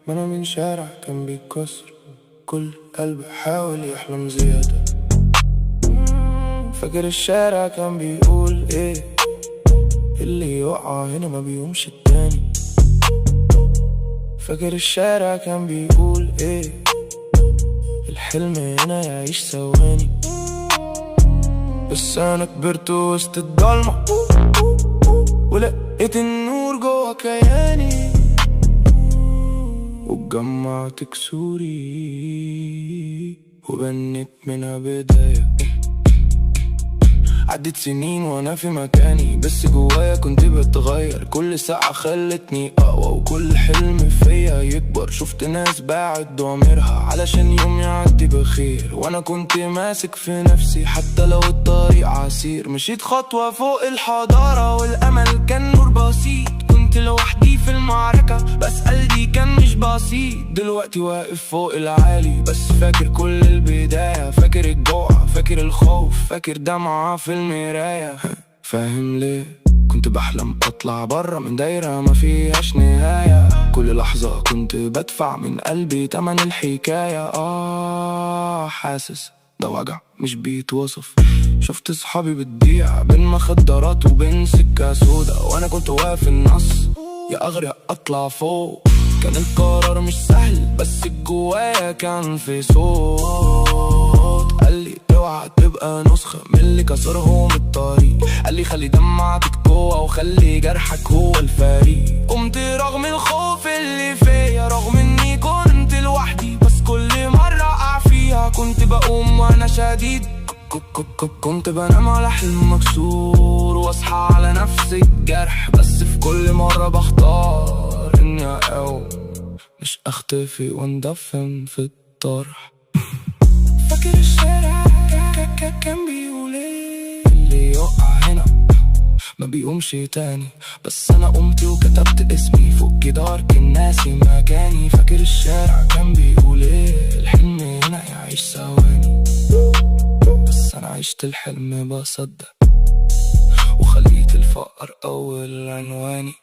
ما انا من شارع كان بيتكسر، كل قلب حاول يحلم زيادة. فاكر الشارع كان بيقول ايه، اللي يقع هنا ما بيقومش التاني. فاكر الشارع كان بيقول ايه، الحلم هنا يعيش ثواني. بس انا كبرت وسط الضلمة ولقيت النور جوا كياني، واتجمعت كسوري وبنيت منها بداية. عدت سنين وانا في مكاني، بس جوايا كنت بتغير. كل ساعة خلتني اقوى وكل حلم فيا يكبر. شفت ناس باعت ضميرها علشان يوم يعدي بخير، وانا كنت ماسك في نفسي حتى لو الطريق عسير. مشيت خطوة فوق الحضارة والامل كان نور بسيط. كنت لوحدي في المعركة بس قلبي كان مش بسيط. دلوقتي واقف فوق العالي بس فاكر كل البداية. فاكر الجوع، فاكر الخوف، فاكر دمعة في المراية. فاهم ليه كنت بحلم اطلع برا من دايرة ما فيهاش نهاية. كل لحظة كنت بدفع من قلبي تمن الحكاية. حاسس ده وجع مش بيتوصف. شفت صحابي بتضيع بين مخدرات وبين سكة سودا، وانا كنت واقف النص، يا اغرق اطلع فوق. كان القرار مش سهل بس جوايا كان في صوت قالي اوعى تبقى نسخة من اللي كسرهم الطريق. قالي خلي دمعتك جوا وخلي جرحك هو الفريق. قمت رغم الخوف اللي فيا، رغم اني كنت لوحدي، بس كل مرة اقع فيها كنت بقوم وانا شديد. كنت بنام على حلم مكسور واصحى على نفس الجرح، بس في كل مرة بختار اني اقوم مش اختفي واندفن في الطرح. فاكر الشارع كان بيقول ايه، اللي يقع هنا ما بيقومش تاني. بس انا قمت وكتبت اسمي فوق جدار كان ناسي مكاني. فاكر الشارع كان بيقول ايه، الحلم هنا يعيش ثواني. بس انا عشت الحلم بصدق وخليت الفقر اول عنواني.